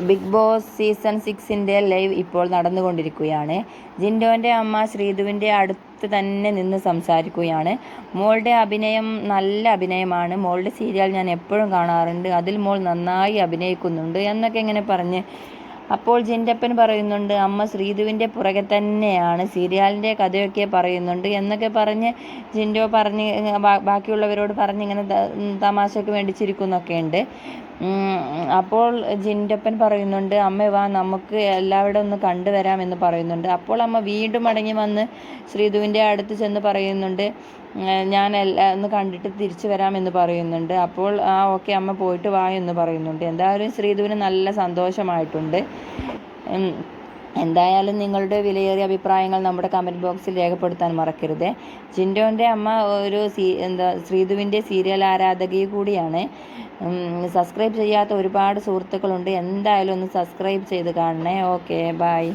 Big boss season 6ൻ്റെ live ഇപ്പോൾ നടന്നുകൊണ്ടിരിക്കുകയാണ്. ജിൻഡോൻ്റെ അമ്മ ശ്രീധുവിൻ്റെ അടുത്ത് തന്നെ നിന്ന് സംസാരിക്കുകയാണ്. മോളുടെ അഭിനയം നല്ല അഭിനയമാണ്. മോളുടെ സീരിയൽ ഞാൻ എപ്പോഴും കാണാറുണ്ട്. അതിൽ മോൾ നന്നായി അഭിനയിക്കുന്നുണ്ട് എന്നൊക്കെ ഇങ്ങനെ പറഞ്ഞ് അപ്പോൾ ജിൻഡപ്പൻ പറയുന്നുണ്ട്, അമ്മ ശ്രീധുവിൻ്റെ പുറകെ തന്നെയാണ്, സീരിയലിൻ്റെ കഥയൊക്കെ പറയുന്നുണ്ട് എന്നൊക്കെ പറഞ്ഞ് ജിൻഡോ പറഞ്ഞ് ബാക്കിയുള്ളവരോട് പറഞ്ഞ് ഇങ്ങനെ തമാശയ്ക്ക് വേണ്ടി ചിരിക്കുന്നൊക്കെ ഉണ്ട്. അപ്പോൾ ജിൻഡപ്പൻ പറയുന്നുണ്ട്, അമ്മ വാ നമുക്ക് എല്ലാവരും ഒന്ന് കണ്ടുവരാം എന്ന് പറയുന്നുണ്ട്. അപ്പോൾ അമ്മ വീണ്ടും മടങ്ങി വന്ന് ശ്രീധുവിൻ്റെ അടുത്ത് ചെന്ന് പറയുന്നുണ്ട്, ഞാൻ ഒന്ന് കണ്ടിട്ട് തിരിച്ചു വരാമെന്ന് പറയുന്നുണ്ട്. അപ്പോൾ ഓക്കെ അമ്മ പോയിട്ട് വാ എന്ന് പറയുന്നുണ്ട്. എന്തായാലും ശ്രീധുവിന് നല്ല സന്തോഷമായിട്ടുണ്ട്. എന്തായാലും നിങ്ങളുടെ വിലയേറിയ അഭിപ്രായങ്ങൾ നമ്മുടെ കമൻറ്റ് ബോക്സിൽ രേഖപ്പെടുത്താൻ മറക്കരുത്. ജിൻഡോൻ്റെ അമ്മ ഒരു ശ്രീധുവിൻ്റെ സീരിയൽ ആരാധകി കൂടിയാണ്. സബ്സ്ക്രൈബ് ചെയ്യാത്ത ഒരുപാട് സുഹൃത്തുക്കളുണ്ട്. എന്തായാലും ഒന്ന് സബ്സ്ക്രൈബ് ചെയ്ത് കാണണേ. Okay, by.